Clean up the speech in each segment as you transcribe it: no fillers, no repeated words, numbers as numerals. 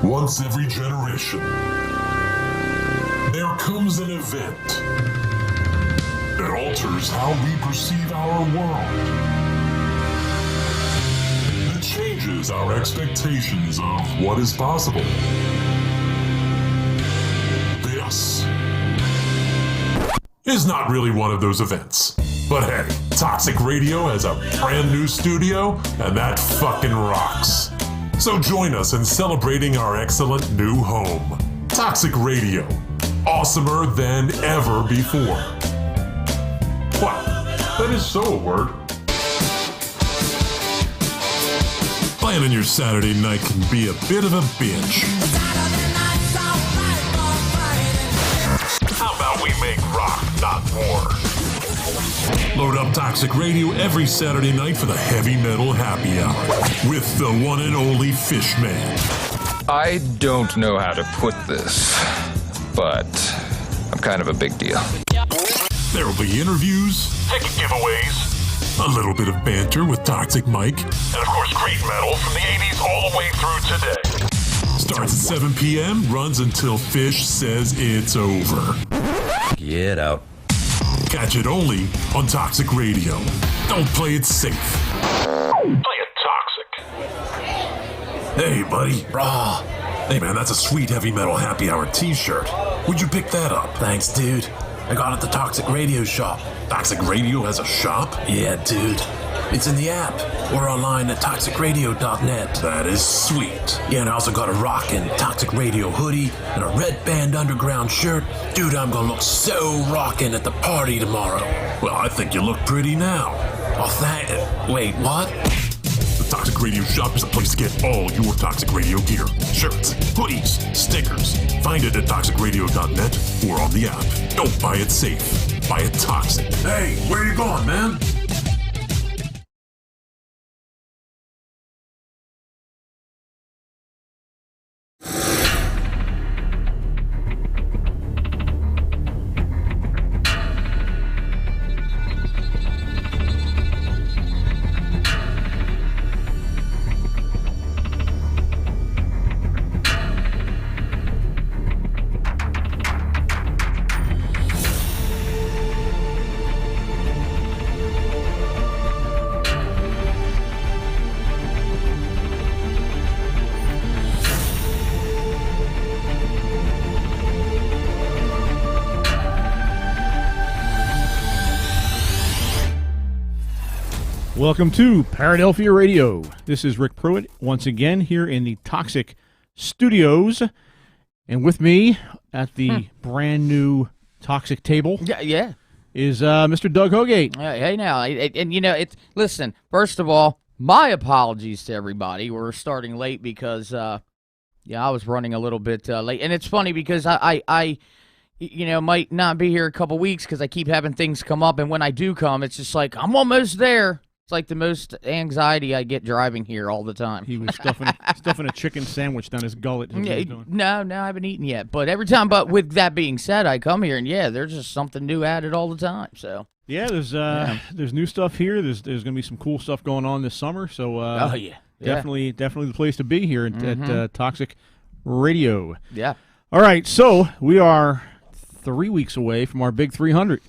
Once every generation, there comes an event that alters how we perceive our world. That changes our expectations of what is possible. This is not really one of those events. But hey, Toxic Radio has a brand new studio, and that fucking rocks. So join us in celebrating our excellent new home. Toxic Radio. Awesomer than ever before. What? That is so a word. Planning your Saturday night can be a bit of a bitch. How about we make rock, not war? Load up Toxic Radio every Saturday night for the heavy metal happy hour with the one and only Fishman. I don't know how to put this, but I'm kind of a big deal. There will be interviews, ticket giveaways, a little bit of banter with Toxic Mike, and of course great metal from the 80s all the way through today. Starts at 7 p.m., runs until Fish says it's over. Get out. Catch it only on Toxic Radio. Don't play it safe. Play it toxic. Hey, buddy. Raw. Hey, man, that's a sweet heavy metal happy hour t-shirt. Where'd you pick that up? Thanks, dude. I got it at the Toxic Radio shop. Toxic Radio has a shop? Yeah, dude. It's in the app or online at toxicradio.net. That is sweet. Yeah, and I also got a rockin' Toxic Radio hoodie and a Red Band Underground shirt. Dude, I'm gonna look so rockin' at the party tomorrow. Well, I think you look pretty now. Oh, wait, what? The Toxic Radio shop is a place to get all your Toxic Radio gear. Shirts, hoodies, stickers. Find it at toxicradio.net or on the app. Don't buy it safe. Buy it toxic. Hey, where you going, man? Welcome to Paradelphia Radio. This is Rick Pruitt once again here in the Toxic Studios, and with me at the brand new Toxic table, is Mr. Doug Hogate. Hey now, and you know, listen. First of all, my apologies to everybody. We're starting late because I was running a little bit late, and it's funny because I might not be here a couple weeks because I keep having things come up, and when I do come, it's just like I'm almost there. It's like the most anxiety I get driving here all the time. He was stuffing a chicken sandwich down his gullet. No, I haven't eaten yet. But every time, with that being said, I come here and there's just something new added all the time. So there's new stuff here. There's going to be some cool stuff going on this summer. So definitely the place to be here at Toxic Radio. Yeah. All right, so we are 3 weeks away from our big 300.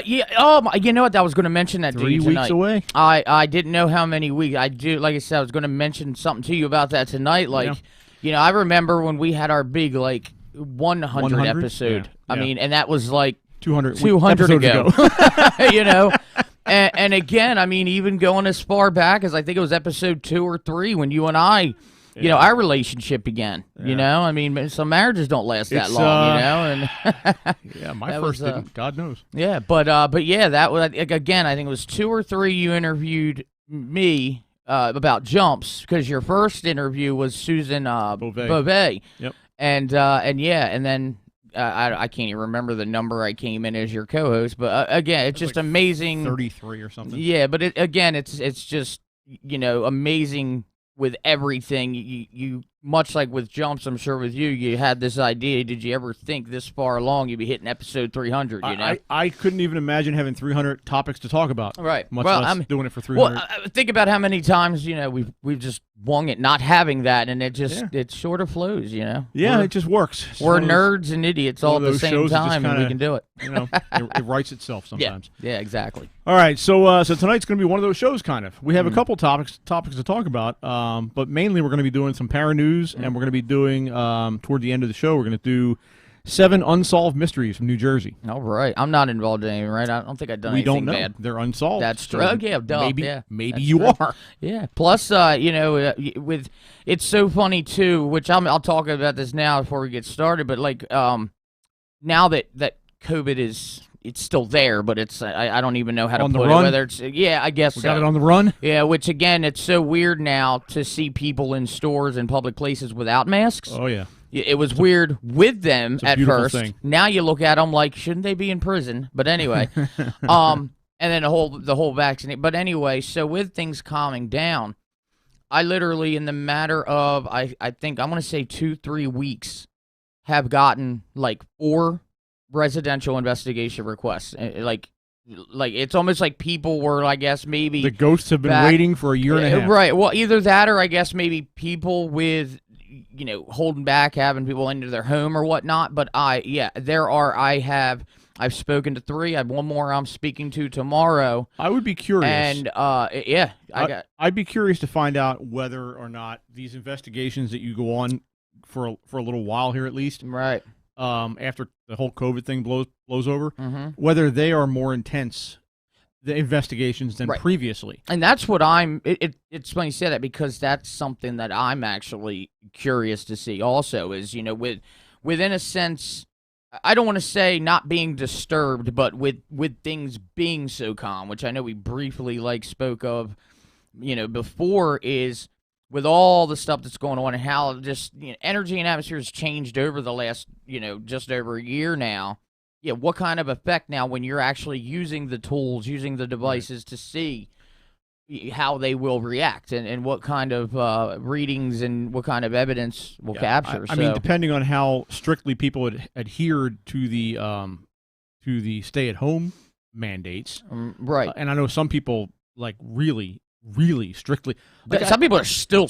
You know what? I was going to mention that 3 tonight. weeks away. I didn't know how many weeks. I do. Like I said, I was going to mention something to you about that tonight. I remember when we had our big 100 episode. Yeah. I mean, and that was 200 ago. You know. And again, I mean, even going as far back as I think it was episode 2 or 3 when you and I. You know, our relationship began, you know? I mean, some marriages don't last that long, you know? And yeah, my first didn't. God knows. Yeah, but yeah, that was, again, I think it was 2 or 3 you interviewed me about jumps, because your first interview was Susan Beauvais. Yep. And then I can't even remember the number I came in as your co-host, but again, it's just amazing. 33 or something. Yeah, but it's just, amazing. With everything, you much like with jumps, I'm sure with you had this idea. Did you ever think this far along you'd be hitting episode 300? You know, I couldn't even imagine having 300 topics to talk about. Right, much less doing it for 300. Well, think about how many times we've just wung it, not having that, and it sort of flows, Yeah, it just works. We're nerds and idiots all at the same time, and we can do it. It writes itself sometimes. Yeah, exactly. All right, so tonight's going to be one of those shows, kind of. We have a couple topics to talk about, but mainly we're going to be doing some ParaNews, and we're going to be doing, toward the end of the show, we're going to do 7 unsolved mysteries from New Jersey. All right. I'm not involved in anything, right? I don't think I've done anything bad. We don't know. They're unsolved. That's true. So Yeah, duh. Maybe you are. Yeah. Plus, with it's so funny too. Which I'll talk about this now before we get started. But like, now that COVID it's still there, but it's I don't even know how to on put the it. run? Whether it's I guess We got it on the run. Yeah. Which again, it's so weird now to see people in stores and public places without masks. Oh yeah. It was weird with them at first. Thing. Now you look at them like, shouldn't they be in prison? But anyway, and then the whole vaccine. But anyway, so with things calming down, I literally, in the matter of I think I'm gonna say 2-3 weeks, have gotten like 4 residential investigation requests. Like it's almost like people were, I guess, maybe the ghosts have been waiting for a year and a half. Right. Well, either that or I guess maybe people with holding back, having people into their home or whatnot. But I've spoken to 3. I have 1 more I'm speaking to tomorrow. I would be curious. And I'd be curious to find out whether or not these investigations that you go on for a little while here, at least, right, after the whole COVID thing blows over, whether they are more intense, the investigations, than previously. And that's what it's funny you say that, because that's something that I'm actually curious to see also is, within a sense, I don't want to say not being disturbed, but with things being so calm, which I know we briefly spoke of, before, is with all the stuff that's going on and how just energy and atmosphere has changed over the last, just over a year now. Yeah, what kind of effect now when you're actually using the tools, using the devices to see how they will react and what kind of readings and what kind of evidence will capture. I mean, depending on how strictly people adhered to the stay-at-home mandates, right? And I know some people really, really strictly. Some people are still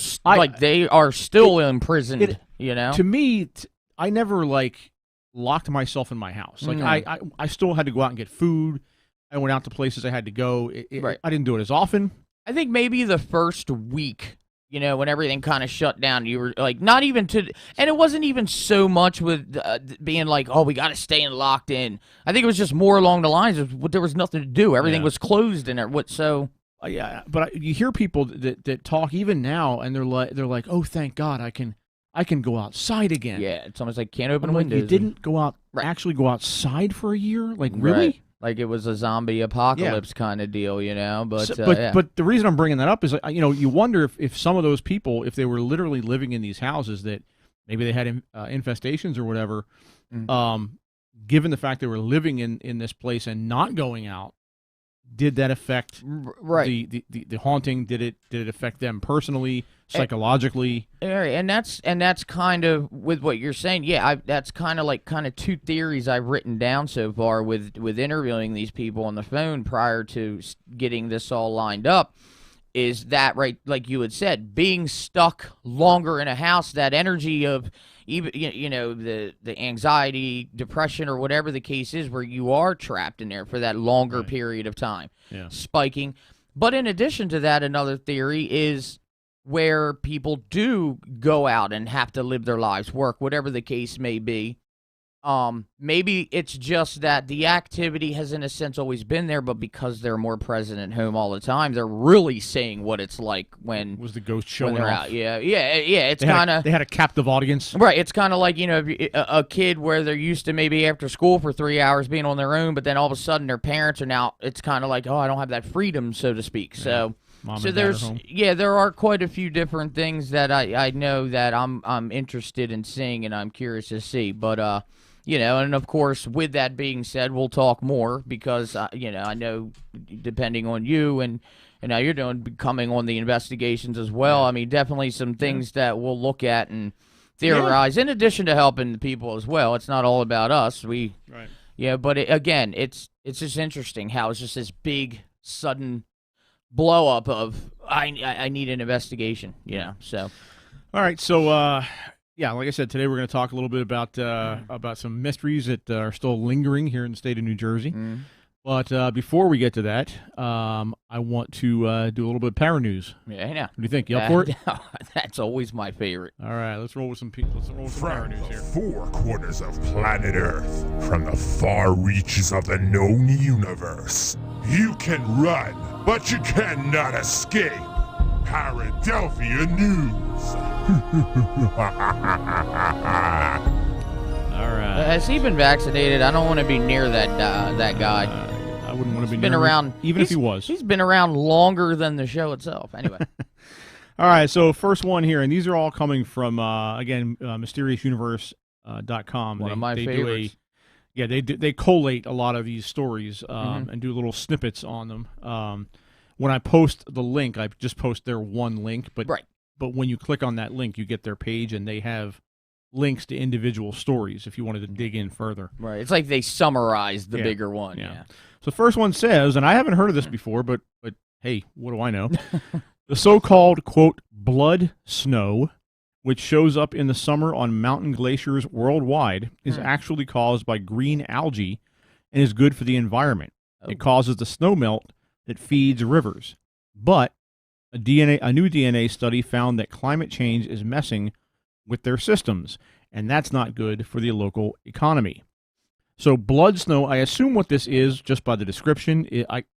they are still imprisoned. To me, I never locked myself in my house. I still had to go out and get food. I went out to places I had to go. I didn't do it as often. I think maybe the first week, when everything kind of shut down, you were not even and it wasn't even so much with being oh, we got to stay locked in. I think it was just more along the lines of there was nothing to do. Everything was closed in there. Yeah, but you hear people that talk even now, and they're like, oh, thank God, I can go outside again. Yeah, it's almost like can't open windows. You didn't go out, actually go outside for a year? Really? Right. Like it was a zombie apocalypse kind of deal, But but the reason I'm bringing that up is, you wonder if some of those people, if they were literally living in these houses that maybe they had infestations or whatever, given the fact they were living in this place and not going out, did that affect the haunting? Did it affect them personally, psychologically? And that's kind of with what you're saying. Yeah, that's kind of 2 theories I've written down so far with interviewing these people on the phone prior to getting this all lined up. Is that right? Like you had said, being stuck longer in a house, that energy of even the anxiety, depression, or whatever the case is, where you are trapped in there for that longer period of time, spiking. But in addition to that, another theory is where people do go out and have to live their lives, work, whatever the case may be. Maybe it's just that the activity has, in a sense, always been there, but because they're more present at home all the time, they're really seeing what it's like when was the ghost showing off. Out. Yeah. It's kind of they had a captive audience, right? It's kind of like a kid where they're used to maybe after school for 3 hours being on their own, but then all of a sudden their parents are now. It's kind of like, oh, I don't have that freedom, so to speak. So. Mom so and dad are home. there are quite a few different things that I know that I'm interested in seeing and I'm curious to see, but and of course, with that being said, we'll talk more because I know depending on you and how you're coming on the investigations as well. I mean, definitely some things that we'll look at and theorize in addition to helping the people as well. It's not all about us. But again, it's just interesting how it's just this big sudden blow up of I need an investigation. So. All right, so yeah, like I said, today we're going to talk a little bit about some mysteries that are still lingering here in the state of New Jersey. But before we get to that, I want to do a little bit of ParaNews. Yeah, I know. What do you think? You up for it? That's always my favorite. All right, let's roll with some ParaNews here. Four corners of planet Earth, from the far reaches of the known universe. You can run, but you cannot escape. Paradelphia News. All right. Has he been vaccinated? I don't want to be near that guy. I wouldn't want to be been near around, him, even if he was. He's been around longer than the show itself. Anyway. All right, so first one here, and these are all coming from, again, mysteriousuniverse.com. One of my favorites. They collate a lot of these stories and do little snippets on them. When I post the link, I just post their one link, but when you click on that link, you get their page, and they have links to individual stories if you wanted to dig in further. Right. It's like they summarized the bigger one. Yeah. So the first one says, and I haven't heard of this before, but hey, what do I know? The so-called, quote, blood snow, which shows up in the summer on mountain glaciers worldwide, is actually caused by green algae and is good for the environment. It causes the snow melt that feeds rivers. But a new DNA study found that climate change is messing with their systems, and that's not good for the local economy. So blood snow, I assume what this is just by the description.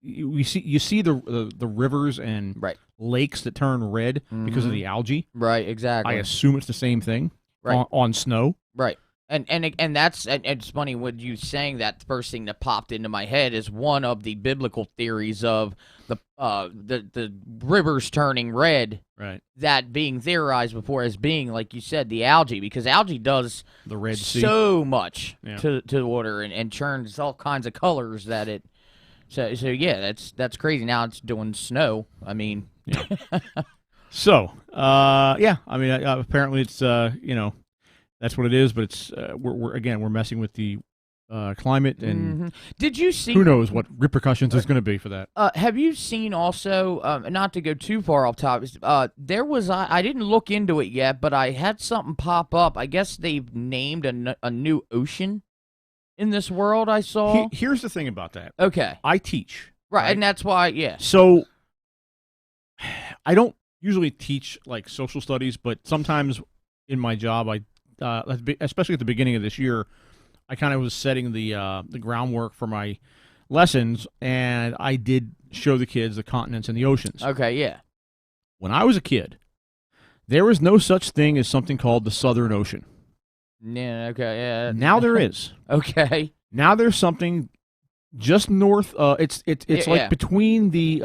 You see the rivers and lakes that turn red because of the algae. Right, exactly. I assume it's the same thing on snow. Right. And it's funny when you saying that. The first thing that popped into my head is one of the biblical theories of the rivers turning red. Right. That being theorized before as being, like you said, the algae, because algae does the Red Sea so much to the water and churns all kinds of colors that it. So yeah, that's crazy. Now it's doing snow. I mean. Yeah. So I mean apparently it's that's what it is, but it's we're messing with the climate, and did you see? Who knows what repercussions there's going to be for that? Have you seen also? Not to go too far off topic. There was I didn't look into it yet, but I had something pop up. I guess they've named a new ocean in this world. I saw. Here's the thing about that. Okay, I teach, right, and that's why. So I don't usually teach like social studies, but sometimes in my job I. Especially at the beginning of this year, I kind of was setting the groundwork for my lessons, and I did show the kids the continents and the oceans. Okay, yeah. When I was a kid, there was no such thing as something called the Southern Ocean. Yeah, okay, yeah. Now there is. Okay. Now there's something just north. It's like between the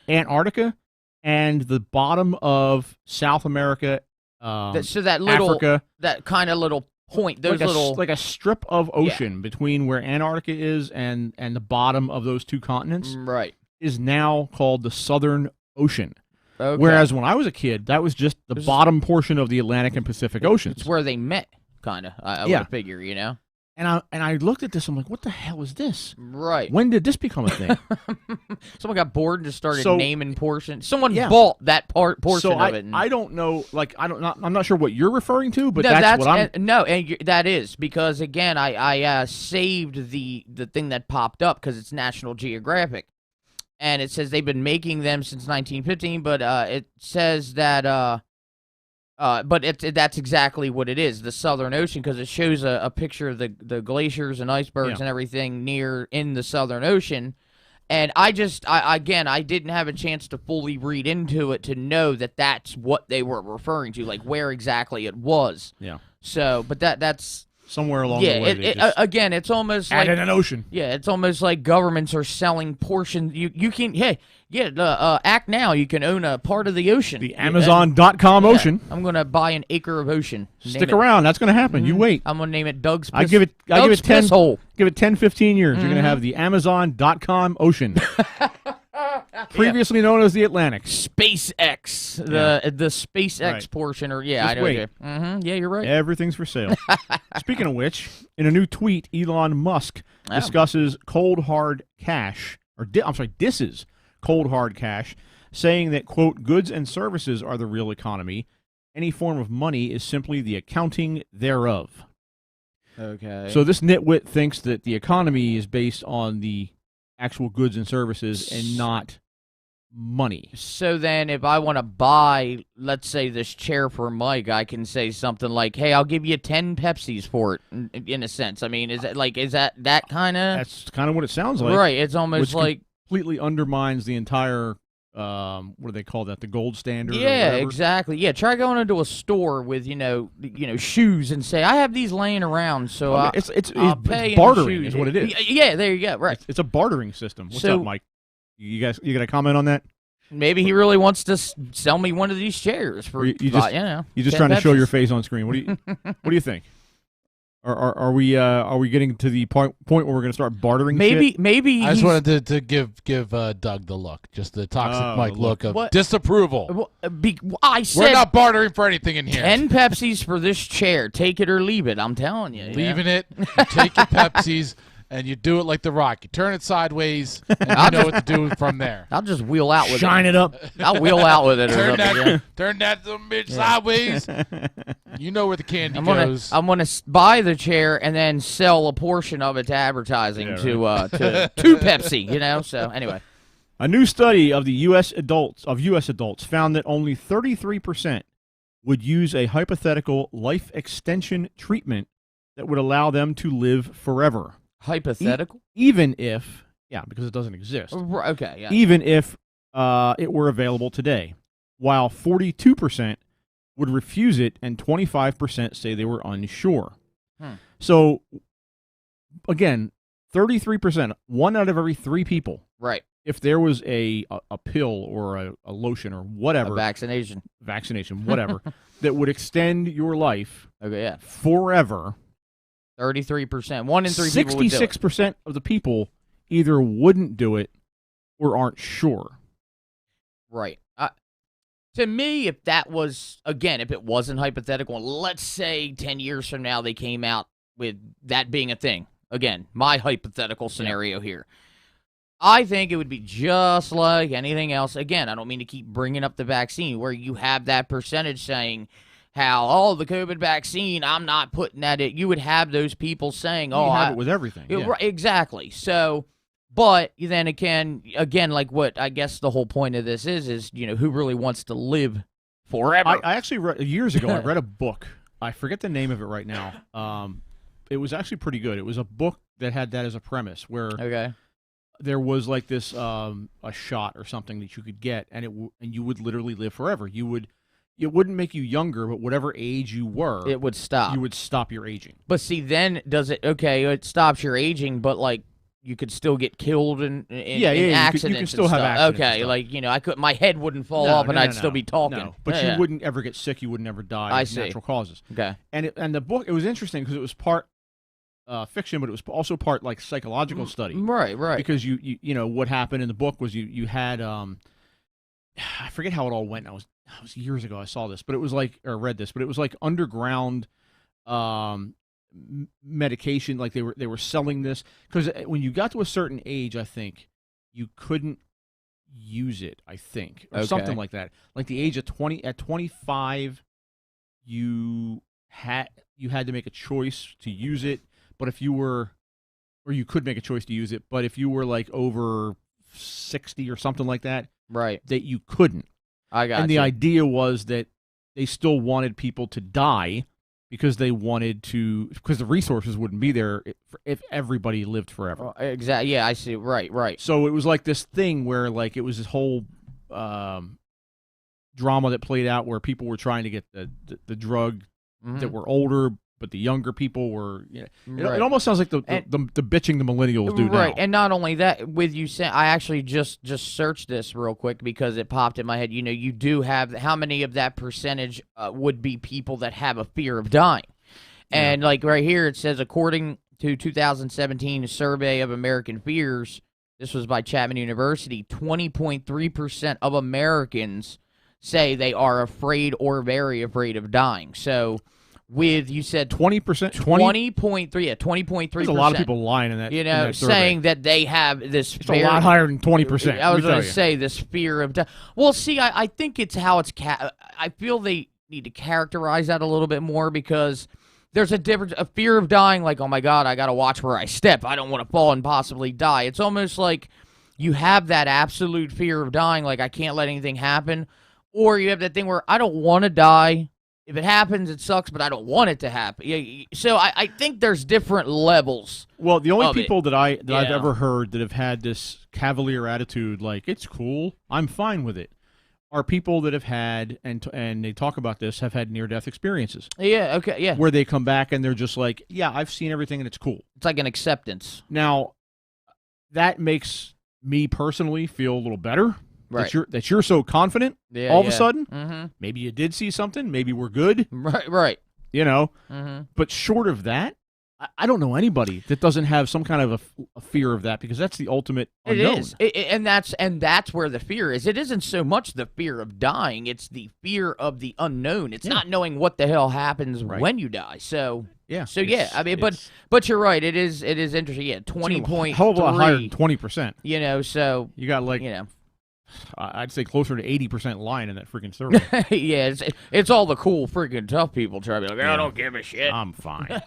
Antarctica and the bottom of South America. So that little, Africa, that kind of little point, those like a strip of ocean between where Antarctica is and the bottom of those two continents, is now called the Southern Ocean. Okay. Whereas when I was a kid, that was just the bottom portion of the Atlantic and Pacific Oceans. It's where they met, kind of. I would figure, And I looked at this. I'm like, what the hell is this? Right. When did this become a thing? Someone got bored and just started naming portions. Someone bought that portion of it. I don't know. Like I'm not sure what you're referring to, but that's what I'm. And that is because again, I saved the thing that popped up because it's National Geographic, and it says they've been making them since 1915. But it says that. But that's exactly what it is, the Southern Ocean, because it shows a picture of the glaciers and icebergs and everything in the Southern Ocean. And I didn't have a chance to fully read into it to know that that's what they were referring to, like where exactly it was. Yeah. So, but that's... Somewhere along the way. Again, it's almost like... Added an ocean. Yeah, it's almost like governments are selling portions. You can... Hey, act now. You can own a part of the ocean. The Amazon.com ocean. I'm going to buy an acre of ocean. Stick around. That's going to happen. You wait. I'm going to name it Doug's Piss. I give it 10 hole. Give it 10, 15 years. You're going to have the Amazon.com ocean. Previously known as the Atlantic. SpaceX. The SpaceX portion. Or I know. Wait. Yeah, you're right. Everything's for sale. Speaking of which, in a new tweet, Elon Musk discusses cold hard cash, disses cold hard cash, saying that, quote, goods and services are the real economy. Any form of money is simply the accounting thereof. Okay. So this nitwit thinks that the economy is based on the actual goods and services and not money. So then if I want to buy, let's say, this chair for Mike, I can say something like, hey, I'll give you 10 Pepsis for it, in a sense. I mean, is that kind of... That's kind of what it sounds like. Right, it's almost which like... completely undermines the entire, what do they call that, the gold standard? Yeah, or whatever. exactly. Yeah, try going into a store with, shoes and say, I have these laying around, so I mean, it's pay in bartering shoes. is what it is. Yeah, there you go, right. It's a bartering system. What's So- up, Mike? You guys, you got a comment on that? Maybe he really wants to sell me one of these chairs for, You just- You're just trying to show your face on screen. What do you what do you think? Are we getting to the point where we're going to start bartering? Shit? Maybe I just he's- wanted to give Doug the look, just the toxic Oh, Mike the look look. of What? disapproval. I said We're not bartering for anything in here. 10 Pepsis for this chair. Take it or leave it. I'm telling you. Leaving it, you take your Pepsis, and you do it like The Rock. You turn it sideways, and you know what to do from there. I'll just wheel out with Shine it up. I'll wheel out with it. or Turn something, yeah. that little bitch sideways. You know where the candy I'm goes. gonna buy the chair and then sell a portion of it to advertising Yeah, to Pepsi. So anyway, A new study of the U.S. adults found that only 33% would use a hypothetical life extension treatment that would allow them to live forever, hypothetical. even if because it doesn't exist. Okay, yeah. Even if it were available today, while 42% would refuse it and 25% say they were unsure. So, again, 33%, 1 out of every 3 people, Right. if there was a pill or a lotion or whatever, A vaccination. whatever, that would extend your life Okay, yeah. forever, 33%. 1 in 3 people would do it. 66% of the people either wouldn't do it or aren't sure. Right. To me, if that was, again, if it wasn't hypothetical, and let's say 10 years from now they came out with that being a thing. Again, my hypothetical scenario here. I think it would be just like anything else. Again, I don't mean to keep bringing up the vaccine, where you have that percentage saying how, the COVID vaccine, I'm not putting that in. You would have those people saying, You have it with everything. Yeah, Yeah. right, exactly. So, but then again, like what I guess the whole point of this is who really wants to live forever? I actually read years ago. I read a book. I forget the name of it right now. It was actually pretty good. It was a book that had that as a premise, where Okay. there was like this a shot or something that you could get, and and you would literally live forever. It wouldn't make you younger, but whatever age you were, It would stop. you would stop your aging. But see, then does it? Okay, it stops your aging, but like you could still get killed in Yeah, in you accidents. can still and have stuff. accidents and Okay, stuff. like I could, my head wouldn't fall No, off, and no, I'd no, still no. be talking. No, but Yeah. you wouldn't ever get sick. You would never die I of see. natural causes. Okay. And the book, it was interesting because it was part fiction, but it was also part like psychological study. Right. Because you know what happened in the book was you had I forget how it all went. It was years ago I saw this, but it was like, or read this, but it was like underground medication. Like they were selling this because when you got to a certain age, I think you couldn't use it. I think or something like that. Like the age of 25, you had to make a choice to use it. But if you were, or you could make a choice to use it, but if you were like over 60 or something like that, Right. that you couldn't. I got And you. the idea was that they still wanted people to die because they wanted to, because the resources wouldn't be there if everybody lived forever. Exactly. Yeah, I see. Right. So it was like this thing where like it was this whole drama that played out where people were trying to get the drug that were older, but the younger people were. You know, Right. it almost sounds like the bitching the millennials do Right, now. and not only that, with you saying, I actually just searched this real quick because it popped in my head. You do have, how many of that percentage would be people that have a fear of dying? And like right here, it says, according to 2017 survey of American fears, this was by Chapman University, 20.3% of Americans say they are afraid or very afraid of dying. So with, you said 20%. 20.3. Yeah, 20.3%. There's a lot of people lying in that. You in know, that survey. saying that they have this It's fear. a lot higher than 20%. I was going to say this fear of death. Well, see, I think it's how it's. I feel they need to characterize that a little bit more, because there's a difference. A fear of dying, like, oh my God, I got to watch where I step. I don't want to fall and possibly die. It's almost like you have that absolute fear of dying, like I can't let anything happen, or you have that thing where I don't want to die. If it happens, it sucks, but I don't want it to happen. Yeah, so I think there's different levels. Well, the only people it. that I've ever heard that have had this cavalier attitude, like, it's cool, I'm fine with it, are people that have had, and they talk about this, have had near-death experiences. Yeah, okay, yeah. Where they come back and they're just like, yeah, I've seen everything and it's cool. It's like an acceptance. Now, that makes me personally feel a little better. Right. That you're so confident all of a sudden. Mm-hmm. Maybe you did see something. Maybe we're good. Right. You know? Mm-hmm. But short of that, I don't know anybody that doesn't have some kind of a fear of that, because that's the ultimate unknown. It is. And that's where the fear is. It isn't so much the fear of dying. It's the fear of the unknown. It's not knowing what the hell happens when you die. So... Yeah. So yeah, I mean, but you're right. It is interesting. Yeah, 20.3. Hell of a lot higher than 20%. You know, so you got, like, you know, I'd say closer to 80% lying in that freaking survey. yeah, it's all the cool freaking tough people trying to be like, I don't give a shit. I'm fine.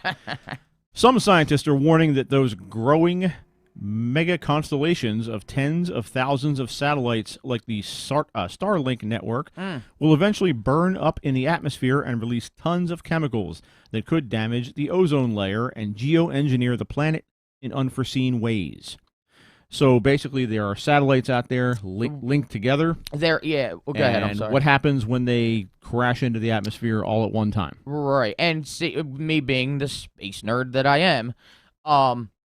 Some scientists are warning that those growing mega constellations of tens of thousands of satellites, like the Starlink network, will eventually burn up in the atmosphere and release tons of chemicals that could damage the ozone layer and geoengineer the planet in unforeseen ways. So basically, there are satellites out there linked together. Go ahead. I'm sorry. What happens when they crash into the atmosphere all at one time? Right. And see, me being the space nerd that I am,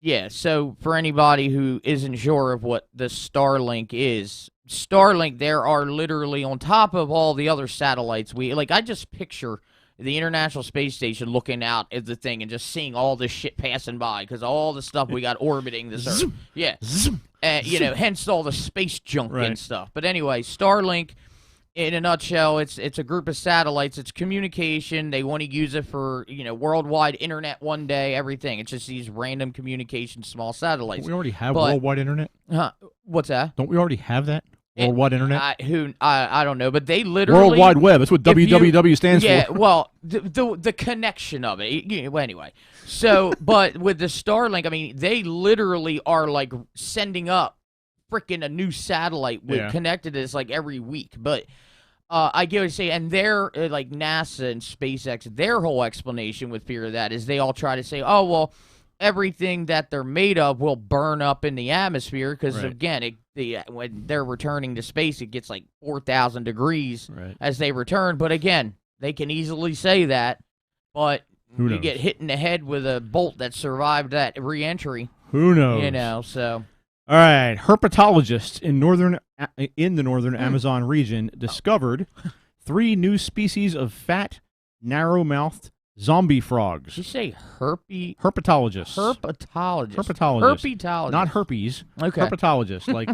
yeah, so for anybody who isn't sure of what the Starlink is, there are literally, on top of all the other satellites, I just picture the International Space Station looking out at the thing and just seeing all this shit passing by, because all the stuff we got orbiting this Earth. Yeah. You know, hence all the space junk and stuff. But anyway, Starlink, in a nutshell, it's a group of satellites. It's communication. They want to use it for, you know, worldwide internet one day, everything. It's just these random communication small satellites. Don't we already have worldwide internet? What's that? Don't we already have that? Worldwide internet? I don't know, but they literally... World Wide Web. That's what WWW stands for. Yeah, well, the connection of it. Well, anyway. So, but with the Starlink, I mean, they literally are, like, sending up freaking a new satellite connected to this, like, every week. But I get what you're saying. And they're, like, NASA and SpaceX, their whole explanation with fear of that is they all try to say, oh, well, everything that they're made of will burn up in the atmosphere because, again, when they're returning to space, it gets like 4,000 degrees as they return. But again, they can easily say that, but you get hit in the head with a bolt that survived that re-entry. Who knows? You know, so. All right, herpetologists in the northern Amazon region discovered 3 new species of fat, narrow-mouthed zombie frogs. Did you say herpetologists? Herpetologists. Herpetologists. Not herpes. Okay. Herpetologists, like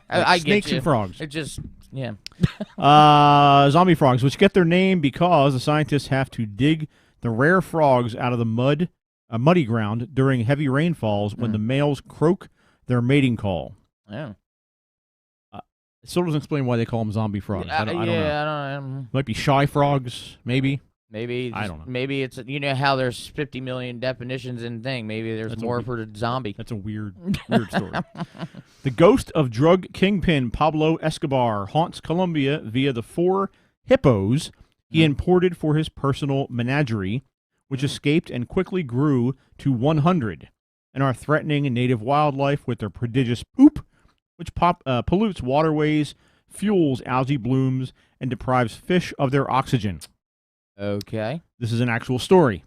I snakes get you. and frogs. It just, yeah. Zombie frogs, which get their name because the scientists have to dig the rare frogs out of the muddy ground during heavy rainfalls when the males croak their mating call. Yeah. It still doesn't explain why they call them zombie frogs. I don't know. I don't know. Might be shy frogs, maybe. Maybe I don't know. Maybe it's, you know how there's 50 million definitions in thing. Maybe there's more for the zombie. That's a weird story. The ghost of drug kingpin Pablo Escobar haunts Colombia via the 4 hippos he imported for his personal menagerie, which escaped and quickly grew to 100, and are threatening native wildlife with their prodigious poop, which pollutes waterways, fuels algae blooms, and deprives fish of their oxygen. Okay. This is an actual story.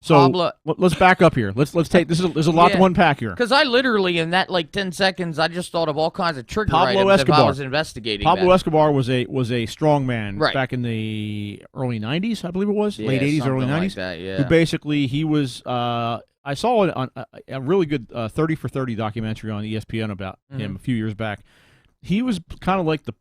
So let's back up here. Let's take this. There's a lot to unpack here. Because I literally, in that like 10 seconds, I just thought of all kinds of trigger Pablo items Escobar. if I was investigating. Pablo Escobar was a strong man Right. back in the early 90s, I believe it was, late 80s, something early 90s. like that, yeah. Who basically he was. I saw a really good 30 for 30 documentary on ESPN about him a few years back. He was kind of like the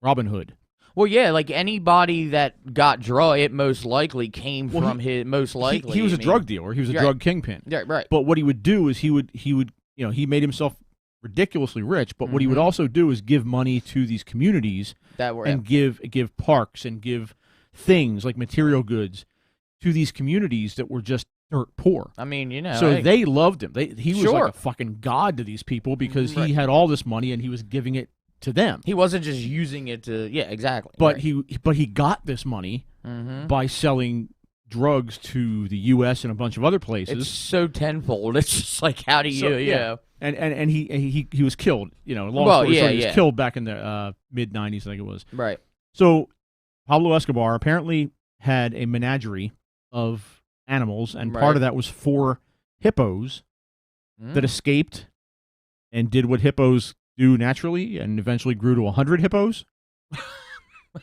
Robin Hood. Well, yeah, like anybody that got drug, it most likely came from his. Most likely, he was a drug dealer. He was a drug kingpin. Yeah, right. But what he would do is he would he made himself ridiculously rich. But what he would also do is give money to these communities and give parks and give things like material goods to these communities that were just dirt poor. I mean, so they loved him. He was like a fucking god to these people because he had all this money and he was giving it to them. He wasn't just using it to, exactly. But he got this money by selling drugs to the U.S. and a bunch of other places. It's so tenfold. It's just like, how do you, And he was killed. Long story short, he was killed back in the mid '90s, I think it was. Right. So Pablo Escobar apparently had a menagerie of animals, and part of that was 4 hippos that escaped and did what hippos do naturally and eventually grew to 100 hippos.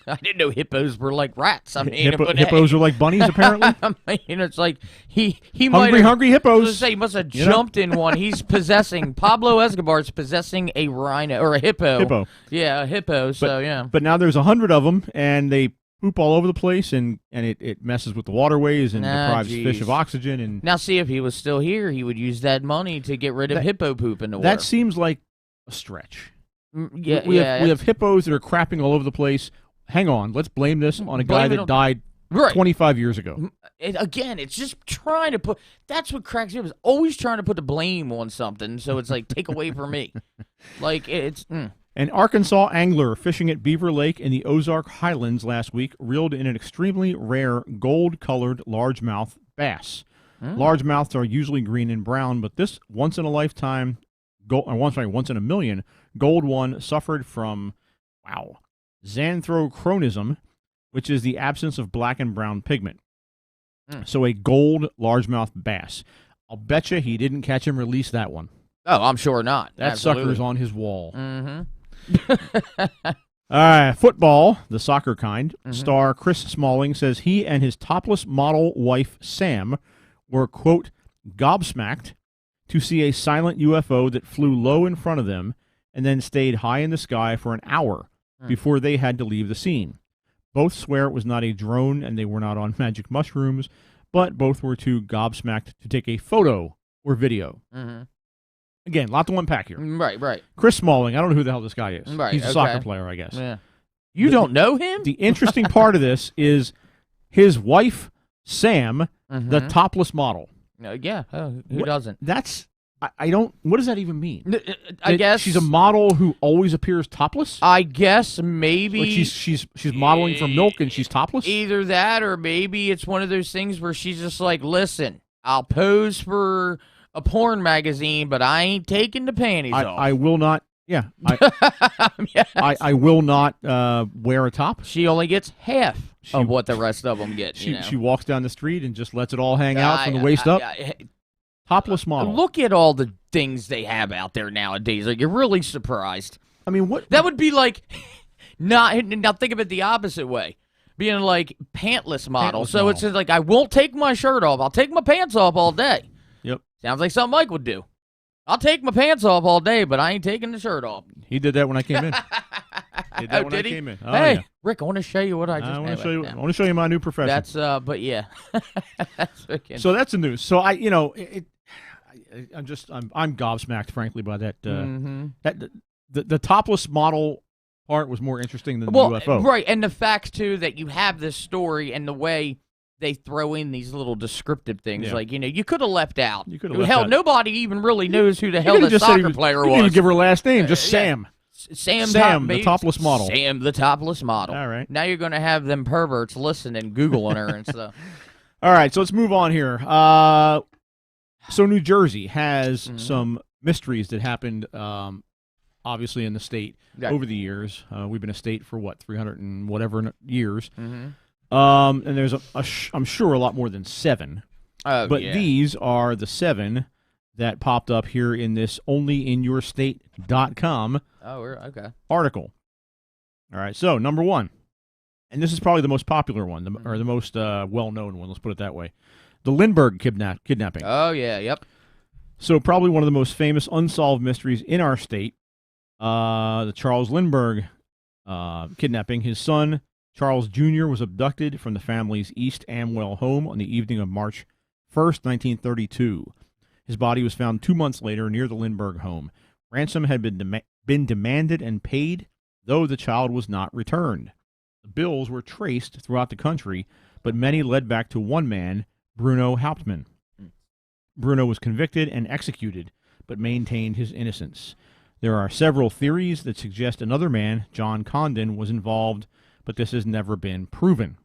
I didn't know hippos were like rats. I mean, hippos are like bunnies, apparently. I mean, it's like he hungry hippos. He must have jumped in one. He's possessing Pablo Escobar's possessing a rhino or a hippo. Yeah, a hippo. But now there's 100 of them, and they poop all over the place, and it messes with the waterways and deprives fish of oxygen. And now, see, if he was still here, he would use that money to get rid of hippo poop in the water. That seems like a stretch. We have hippos that are crapping all over the place. Hang on, let's blame this on a guy that died 25 years ago. Again, it's just trying to put. That's what cracks me up. Is always trying to put the blame on something. So it's like take away from me. Like it's. An Arkansas angler fishing at Beaver Lake in the Ozark Highlands last week reeled in an extremely rare gold-colored largemouth bass. Largemouths are usually green and brown, but this once in a million gold one suffered from xanthrochronism, which is the absence of black and brown pigment. So a gold largemouth bass. I'll bet you he didn't catch and release that one. Oh, I'm sure not. That sucker's on his wall. Mm-hmm. Football, the soccer kind. Star Chris Smalling says he and his topless model wife, Sam, were, quote, gobsmacked to see a silent UFO that flew low in front of them and then stayed high in the sky for an hour before they had to leave the scene. Both swear it was not a drone and they were not on magic mushrooms, but both were too gobsmacked to take a photo or video. Again, a lot to unpack here. Right. Chris Smalling, I don't know who the hell this guy is. Right, He's a soccer player, I guess. Yeah. You don't know him? The interesting part of this is his wife, Sam, the topless model. Yeah, who doesn't? I don't, what does that even mean? I guess she's a model who always appears topless? I guess maybe. Like she's modeling for milk and she's topless? Either that or maybe it's one of those things where she's just like, listen, I'll pose for a porn magazine, but I ain't taking the panties off. I will not. Yeah. I will not wear a top. She only gets half of what the rest of them get. She walks down the street and just lets it all hang out from the waist up. Topless model. Look at all the things they have out there nowadays. Like, you're really surprised. I mean, what? That would be like, now think of it the opposite way. Being like pantless model. So it's just like, I won't take my shirt off. I'll take my pants off all day. Yep. Sounds like something Mike would do. I'll take my pants off all day, but I ain't taking the shirt off. He did that when I came in. I came in. Oh, hey, yeah. Rick, I want to show you what I just. I want to show you my new profession. That's but yeah. That's freaking. So that's the news. So I'm gobsmacked, frankly, by that. The topless model part was more interesting than the UFO. Right, and the fact too that you have this story and the way they throw in these little descriptive things, like you could have left out. You could have left hell, out. nobody even really knows who the hell the soccer player was. You didn't even give her last name, just Sam. Sam, the topless model. Sam, the topless model. All right. Now you're going to have them perverts listen and Googling her and stuff. All right, so let's move on here. So New Jersey has some mysteries that happened, obviously, in the state over the years. We've been a state for, 300 and whatever years. And there's, I'm sure, a lot more than 7. But these are the 7 that popped up here in this onlyinyourstate.com article. All right, so number 1, and this is probably the most popular one, or the most well-known one, let's put it that way. The Lindbergh kidnapping. Oh, yeah, yep. So probably one of the most famous unsolved mysteries in our state, the Charles Lindbergh kidnapping. His son, Charles Jr., was abducted from the family's East Amwell home on the evening of March 1st, 1932. His body was found 2 months later near the Lindbergh home. Ransom had been demanded and paid, though the child was not returned. The bills were traced throughout the country, but many led back to one man, Bruno Hauptmann. Bruno was convicted and executed, but maintained his innocence. There are several theories that suggest another man, John Condon, was involved, but this has never been proven.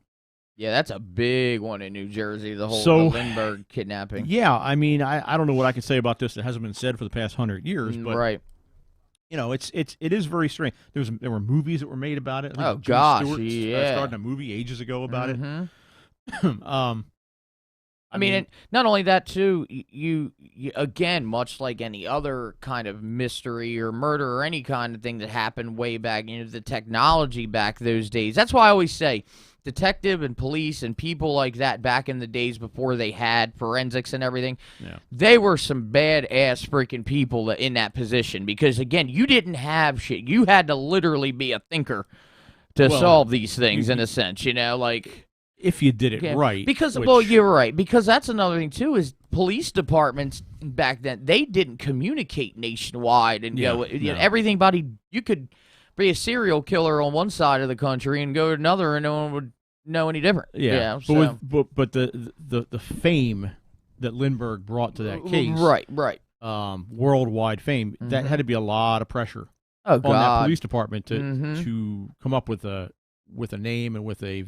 Yeah, that's a big one in New Jersey, the whole So- the Lindbergh kidnapping. Yeah, I mean, I don't know what I can say about this that hasn't been said for the past 100 years, but Right. you know, it is very strange. There were movies that were made about it. I think Oh, Jimmy gosh, Stewart yeah. started a movie ages ago about it. Mhm. I I mean, and not only that too. You again, much like any other kind of mystery or murder or any kind of thing that happened way back, the technology back those days. That's why I always say, detective and police and people like that back in the days before they had forensics and everything, Yeah. they were some badass freaking people in that position. Because again, you didn't have shit. You had to literally be a thinker to Well, solve these things in a sense. Like. if you did it Yeah, right. Because, which- well, you're right. Because that's another thing, too, is police departments back then, they didn't communicate nationwide and Yeah, go, no. everything, you could be a serial killer on one side of the country and go to another and no one would know any different. Yeah, so. but the fame that Lindbergh brought to that case, Right. worldwide fame, that Mhm. had to be a lot of pressure Oh, on that God. police department to Mhm. come up with a name and with a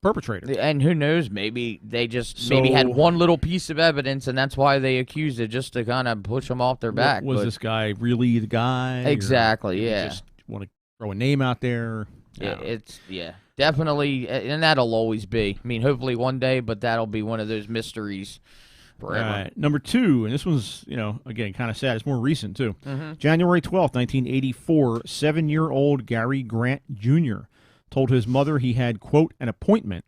perpetrator. And who knows, maybe they just maybe had So- one little piece of evidence and that's why they accused it, just to kind of push them off their back. Was but- this guy really the guy? or Exactly, did he yeah. Just want to throw a name out there. I don't know. It's definitely, and that'll always be. I mean, hopefully one day, but that'll be one of those mysteries forever. All right. Number 2, and this one's, again, kind of sad. It's more recent, too. Mm-hmm. January 12th, 1984, 7-year-old Gary Grant Jr. told his mother he had, quote, an appointment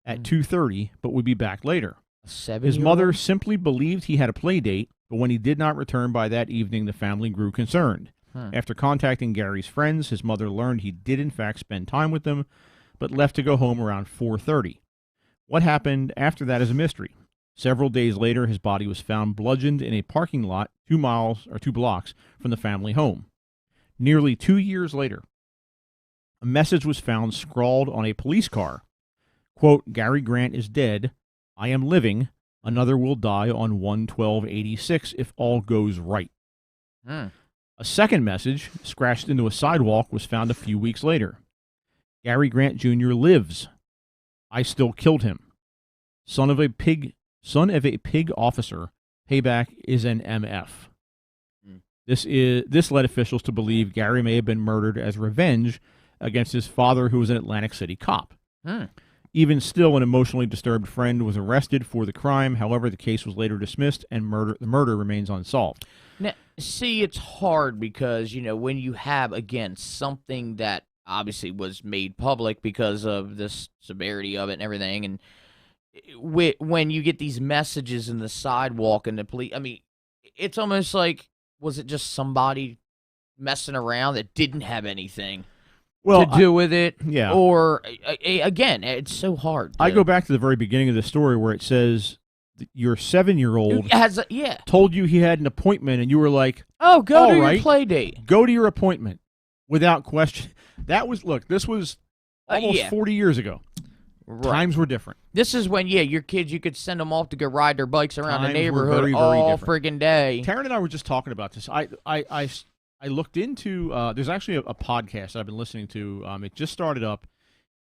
at 2:30, but would be back later. His mother simply believed he had a play date, but when he did not return by that evening, the family grew concerned. After contacting Gary's friends, his mother learned he did in fact spend time with them, but left to go home around 4:30. What happened after that is a mystery. Several days later, his body was found bludgeoned in a parking lot 2 blocks from the family home. Nearly 2 years later, a message was found scrawled on a police car. Quote, Gary Grant is dead. I am living. Another will die on 1/12/86 if all goes right. A second message, scratched into a sidewalk, was found a few weeks later. Gary Grant Jr. lives. I still killed him. Son of a pig officer. Payback is an MF. This led officials to believe Gary may have been murdered as revenge against his father, who was an Atlantic City cop. Even still, an emotionally disturbed friend was arrested for the crime. However, the case was later dismissed, and the murder remains unsolved. Now, see, it's hard because, when you have, again, something that obviously was made public because of this severity of it and everything, and when you get these messages in the sidewalk and the police, I mean, it's almost like, was it just somebody messing around that didn't have anything to do with it? Yeah. Or, again, it's so hard. I go back to the very beginning of the story where it says that your 7-year-old Yeah. told you he had an appointment, and you were like, Oh, go all to right, your play date. go to your appointment without question. This was almost Yeah. 40 years ago. Right. Times were different. This is when, your kids, you could send them off to go ride their bikes around Times the were neighborhood very, very all different. friggin' day. Taryn and I were just talking about this. I looked into, there's actually a podcast I've been listening to. It just started up.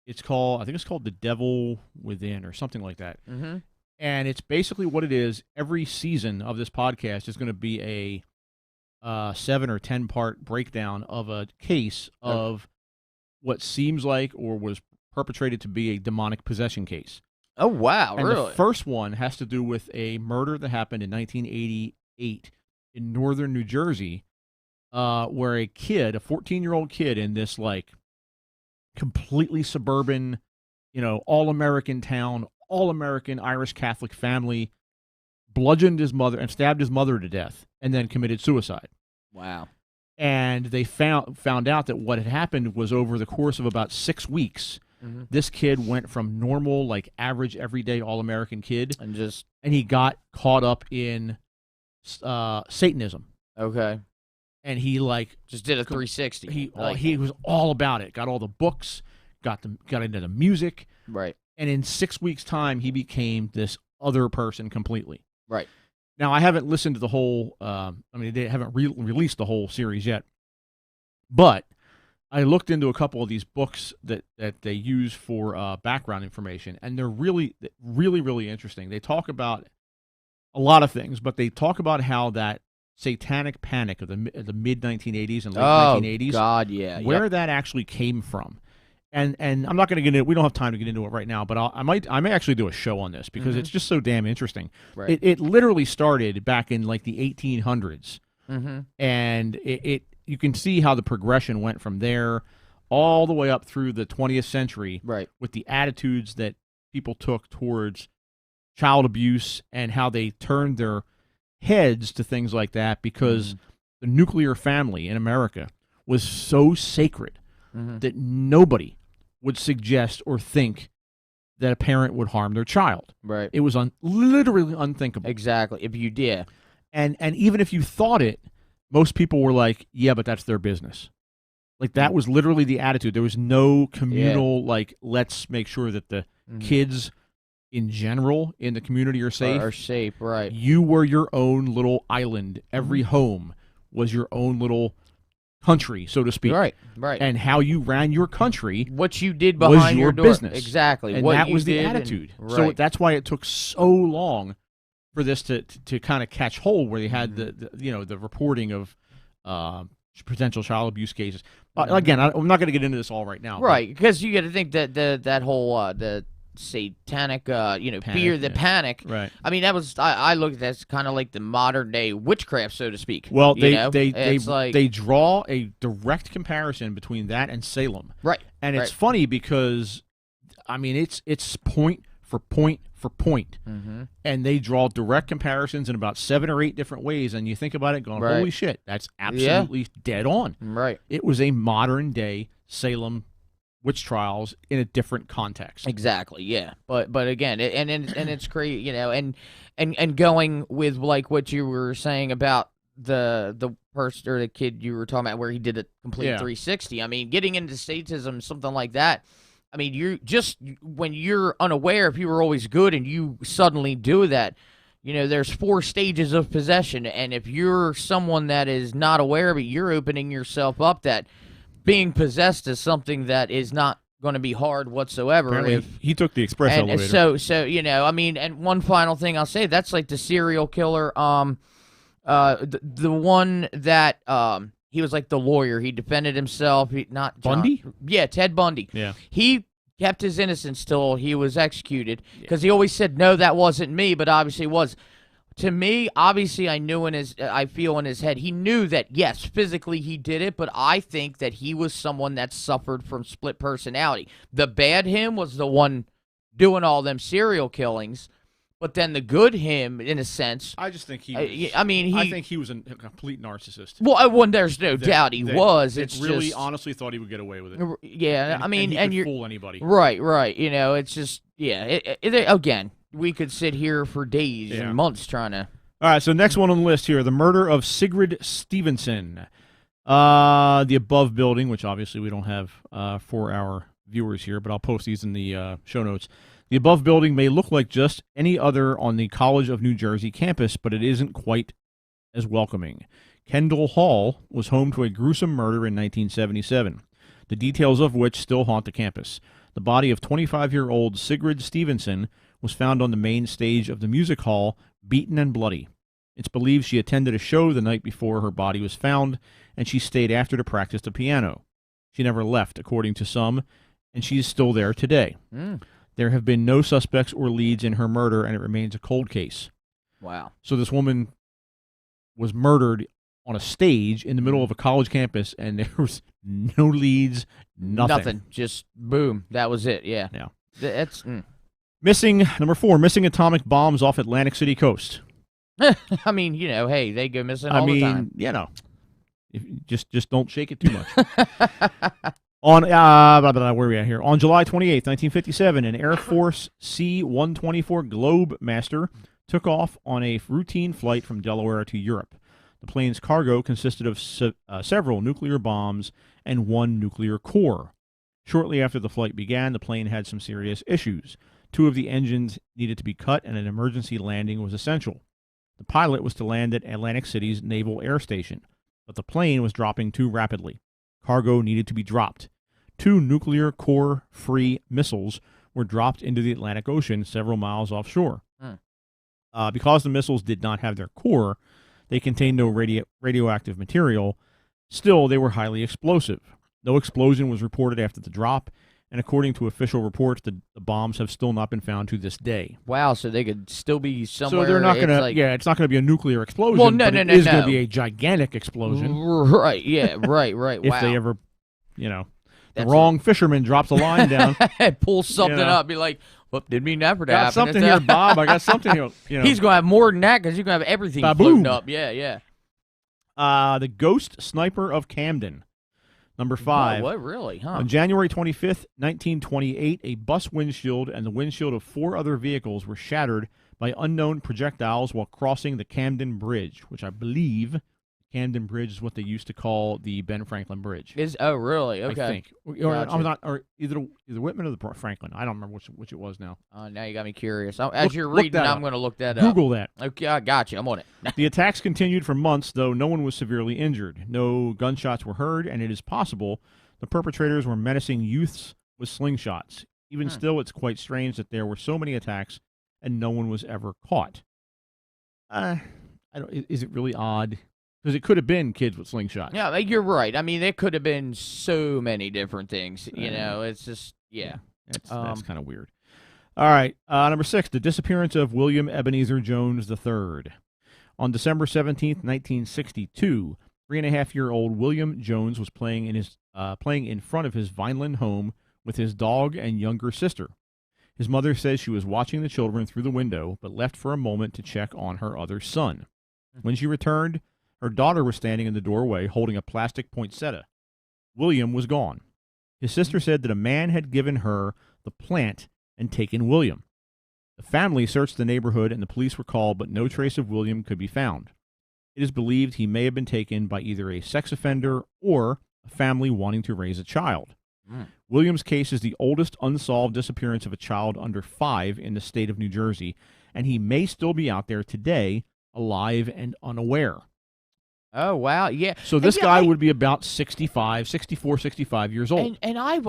I think it's called The Devil Within or something like that. Mm-hmm. And it's basically what it is. Every season of this podcast is going to be a 7 or 10 part breakdown of a case of what seems like or was perpetrated to be a demonic possession case. Oh, wow, And really? the first one has to do with a murder that happened in 1988 in northern New Jersey, where a 14-year-old kid in this completely suburban, all-American town, all-American Irish Catholic family, bludgeoned his mother and stabbed his mother to death, and then committed suicide. Wow. And they found out that what had happened was over the course of about 6 weeks, this kid went from normal, like average, everyday, all-American kid, and he got caught up in Satanism. Okay. And he just did a 360. He was all about it. Got all the books, got into the music. Right. And in 6 weeks' time, he became this other person completely. Right. Now, I haven't listened to the whole. They haven't released the whole series yet, but I looked into a couple of these books that they use for background information, and they're really, really, really interesting. They talk about a lot of things, but they talk about how that satanic panic of the mid 1980s and late 1980s, God, yeah, where that actually came from. And I'm not going to get into it. We don't have time to get into it right now, but I may actually do a show on this because it's just so damn interesting. Right. It literally started back in like the 1800s, and you can see how the progression went from there all the way up through the 20th century, right, with the attitudes that people took towards child abuse and how they turned their heads to things like that because the nuclear family in America was so sacred that nobody would suggest or think that a parent would harm their child. Right. It was literally unthinkable. Exactly. If you did. And even if you thought it, most people were like, yeah, but that's their business. Like, that was literally the attitude. There was no communal, like, let's make sure that the kids in general in the community are safe. Are safe, right. You were your own little island. Every home was your own little country, so to speak. Right, right. And how you ran your country, what you did behind your door. business. Exactly. And what that you was the did attitude. And, So right. that's why it took so long for this to kind of catch hold, where they had the reporting of potential child abuse cases. Again, I'm not going to get into this all right now. Right, because you got to think that that whole the satanic fear, the panic. Right. I mean, that was I look at that as kind of like the modern day witchcraft, so to speak. Well, they draw a direct comparison between that and Salem. Right. And it's funny because, I mean, it's point for point for point. And they draw direct comparisons in about 7 or 8 different ways, and you think about it going, holy shit, that's absolutely dead on. Right. It was a modern day Salem witch trials in a different context. Exactly, yeah. But again, and it's crazy, and going with like what you were saying about the person or the kid you were talking about where he did a complete 360. I mean, getting into statism, something like that. I mean, you're just when you're unaware, if you were always good and you suddenly do that, there's 4 stages of possession, and if you're someone that is not aware of it, you're opening yourself up that being possessed is something that is not going to be hard whatsoever. Apparently, he took the express elevator. So I mean, and one final thing I'll say, that's like the serial killer, the one that he was like the lawyer. He defended himself. Bundy? Yeah, Ted Bundy. Yeah. He kept his innocence till he was executed because he always said, no, that wasn't me, but obviously it was. To me, obviously, I feel in his head, he knew that, yes, physically he did it, but I think that he was someone that suffered from split personality. The bad him was the one doing all them serial killings, but then the good him, in a sense, I just think I think he was a complete narcissist. Well, there's no doubt he was. It's really just, honestly thought he would get away with it. Yeah, and he could fool anybody. Right. It's just, again, we could sit here for days and months trying to. All right, so next one on the list here, the murder of Sigrid Stevenson. The above building, which obviously we don't have for our viewers here, but I'll post these in the show notes. The above building may look like just any other on the College of New Jersey campus, but it isn't quite as welcoming. Kendall Hall was home to a gruesome murder in 1977, the details of which still haunt the campus. The body of 25-year-old Sigrid Stevenson was found on the main stage of the music hall, beaten and bloody. It's believed she attended a show the night before her body was found, and she stayed after to practice the piano. She never left, according to some, and she is still there today. There have been no suspects or leads in her murder, and it remains a cold case. Wow. So this woman was murdered on a stage in the middle of a college campus, and there was no leads, nothing. Just boom. That was it, yeah. That's... Missing, number 4, missing atomic bombs off Atlantic City coast. I mean, hey, they go missing all the time. Just don't shake it too much. On where are we at here? On July 28th, 1957, an Air Force C-124 Globemaster took off on a routine flight from Delaware to Europe. The plane's cargo consisted of several nuclear bombs and one nuclear core. Shortly after the flight began, the plane had some serious issues. 2 of the engines needed to be cut, and an emergency landing was essential. The pilot was to land at Atlantic City's Naval Air Station, but the plane was dropping too rapidly. Cargo needed to be dropped. 2 nuclear core-free missiles were dropped into the Atlantic Ocean several miles offshore. Because the missiles did not have their core, they contained no radioactive material. Still, they were highly explosive. No explosion was reported after the drop, and according to official reports, the bombs have still not been found to this day. Wow, so they could still be somewhere. So they're not going to, it's not going to be a nuclear explosion. Well, no, it is going to be a gigantic explosion. Right, yeah, right. If they ever, the wrong fisherman drops a line down. Pulls something up, be like, whoop, didn't mean that for to happen. Got something here, Bob. I got something here. He's going to have more than that because you're going to have everything floating up. Yeah. The Ghost Sniper of Camden. Number 5. Oh, what, really? Huh. On January 25th, 1928, a bus windshield and the windshield of 4 other vehicles were shattered by unknown projectiles while crossing the Camden Bridge, which I believe Camden Bridge is what they used to call the Ben Franklin Bridge. Oh, really? Okay. I think. Or either Whitman or the Franklin. I don't remember which it was now. Now you got me curious. As you're reading, I'm going to look that up. Google that. Okay, I got you. I'm on it. The attacks continued for months, though no one was severely injured. No gunshots were heard, and it is possible the perpetrators were menacing youths with slingshots. Even still, it's quite strange that there were so many attacks and no one was ever caught. Is it really odd? Because it could have been kids with slingshots. Yeah, you're right. I mean, there could have been so many different things. It's just, yeah. That's kind of weird. All right, number 6, the disappearance of William Ebenezer Jones III. On December 17th, 1962, 3.5-year-old William Jones was playing in front of his Vineland home with his dog and younger sister. His mother says she was watching the children through the window, but left for a moment to check on her other son. When she returned, her daughter was standing in the doorway holding a plastic poinsettia. William was gone. His sister said that a man had given her the plant and taken William. The family searched the neighborhood and the police were called, but no trace of William could be found. It is believed he may have been taken by either a sex offender or a family wanting to raise a child. William's case is the oldest unsolved disappearance of a child under 5 in the state of New Jersey, and he may still be out there today, alive and unaware. Oh, wow, yeah. So this guy would be about 64, 65 years old. And I've,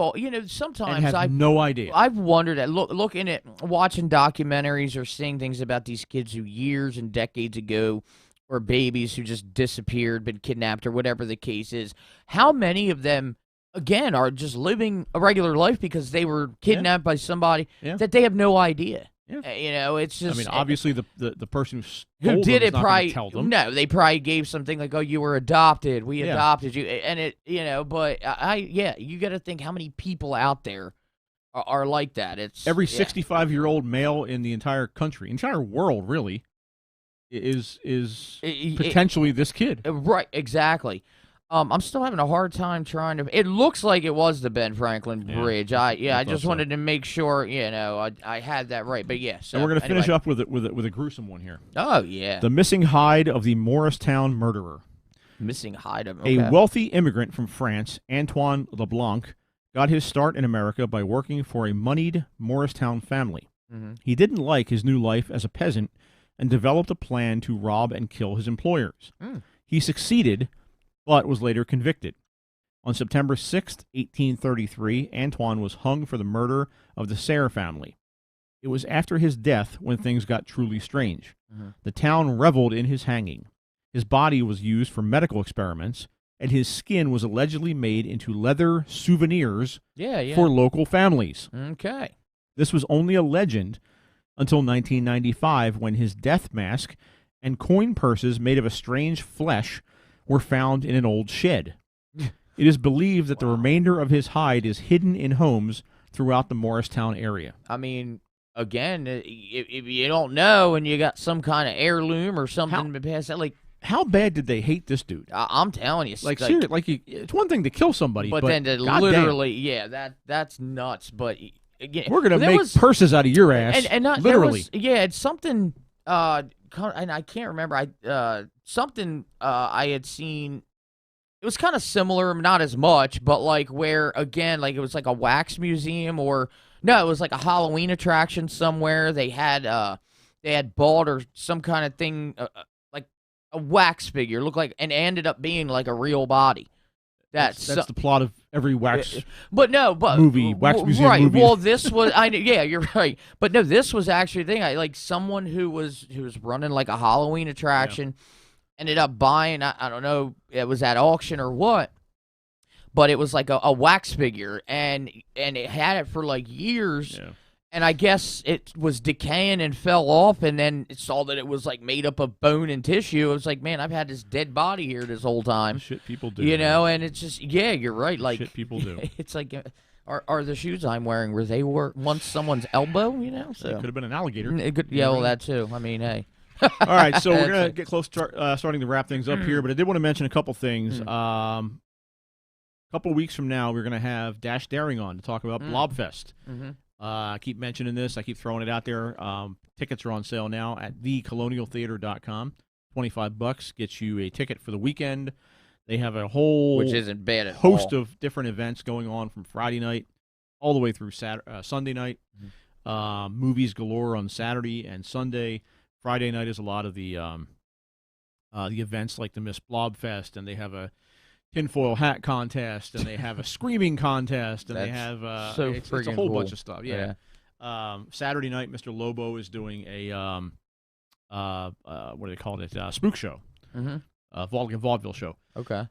sometimes I have no idea. I've wondered, looking at, watching documentaries or seeing things about these kids who years and decades ago, or babies who just disappeared, been kidnapped, or whatever the case is, how many of them, again, are just living a regular life because they were kidnapped by somebody that they have no idea. Yeah. It's just. I mean, obviously, the person who did it probably tell them. No, they probably gave something like, "Oh, you were adopted. We adopted you," and it, But you got to think how many people out there are like that. It's every 65-year-old male in the entire country, entire world, really, is potentially this kid. Right? Exactly. I'm still having a hard time trying to. It looks like it was the Ben Franklin Bridge. I just wanted to make sure I had that right. But yes, and we're going to finish up with a gruesome one here. Oh yeah, the missing hide of the Morristown murderer. Missing hide of a wealthy immigrant from France, Antoine LeBlanc, got his start in America by working for a moneyed Morristown family. He didn't like his new life as a peasant and developed a plan to rob and kill his employers. He succeeded, but was later convicted. On September 6, 1833, Antoine was hung for the murder of the Sayre family. It was after his death when things got truly strange. The town reveled in his hanging. His body was used for medical experiments, and his skin was allegedly made into leather souvenirs for local families. Okay. This was only a legend until 1995, when his death mask and coin purses made of a strange flesh were found in an old shed. It is believed that the remainder of his hide is hidden in homes throughout the Morristown area. I mean, again, if you don't know and you got some kind of heirloom or something to pass out, like, how bad did they hate this dude? I'm telling you, Like seriously, it's one thing to kill somebody, but then to goddamn, literally, that's nuts. But again, we're gonna make purses out of your ass, and not, literally. It's something. And I can't remember. Something I had seen. It was kind of similar, not as much, but like where again, like it was like a wax museum or no, it was like a Halloween attraction somewhere. They had bought or some kind of thing, like a wax figure, looked like, and ended up being like a real body. That's the plot of every wax. But movie, wax museum right. movie. Well, this was yeah, you're right. But no, this was actually the thing. Like someone who was running like a Halloween attraction. Yeah. Ended up buying, I don't know, it was at auction or what, but it was like a wax figure, and it had it for like years, and I guess it was decaying and fell off, and then it saw that it was like made up of bone and tissue. It was like, man, I've had this dead body here this whole time. Shit people do. You know, and it's just, yeah, you're right. Like, shit people do. It's like, are the shoes I'm wearing, were they once someone's elbow, you know? So. It could have been an alligator. Yeah, well, that too. I mean, hey. All right, so we're going to get close to starting to wrap things up here, but I did want to mention a couple things. A couple weeks from now, we're going to have Dash Daring on to talk about Blobfest. I keep mentioning this. I keep throwing it out there. Tickets are on sale now at thecolonialtheater.com. $25 gets you a ticket for the weekend. They have a whole which isn't bad at host all. Of different events going on from Friday night all the way through Sunday night. Movies galore on Saturday and Sunday. Friday night is a lot of the events like the Miss Blobfest, and they have a tinfoil hat contest, and they have a screaming contest, and they have it's a whole bunch of stuff. Yeah. Saturday night, Mr. Lobo is doing a what do they call it? Spook show, vaudeville show. Okay.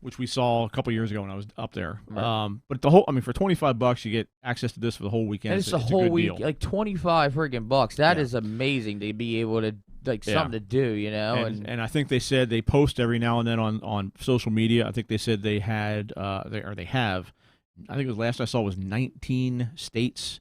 Which we saw a couple years ago when I was up there. Right. But for $25 you get access to this for the whole weekend. And it's a whole week, like $25 friggin' bucks. That is amazing to be able to something to do, you know. And I think they said they post every now and then on social media. I think they said they had they have. I think it was last I saw was 19 states.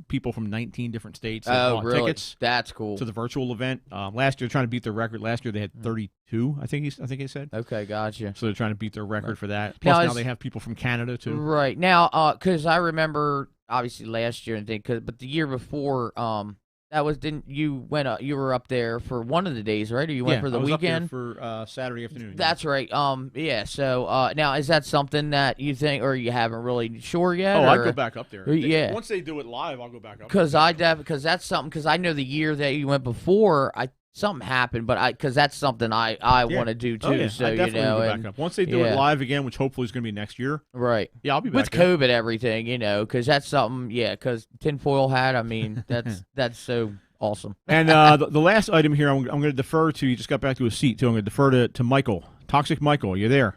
People from 19 different states bought tickets. That's cool. To the virtual event. Last year, trying to beat their record. Last year they had 32. I think he said. Okay, gotcha. So they're trying to beat their record for that. Plus now they have people from Canada too. Right now, because I remember obviously last year but the year before, that was you were up there for one of the days, right? Or you went for the weekend? Up there for Saturday afternoon. That's right. Yeah. So now is that something that you think, or you haven't really sure yet? Oh, I'd go back up there. Yeah. Once they do it live, I'll go back up. Because that's something. Because I know the year that you went before, something happened, but because that's something I want to do too. Oh, yeah. So I definitely go back up once they do it live again, which hopefully is going to be next year. Right. Yeah, I'll be back. With COVID, everything, you know, because that's something. Yeah, because tinfoil hat. I mean, that's so awesome. And the last item here, I'm going to defer to. You just got back to a seat too. I'm going to defer to Michael, Toxic Michael. You're there.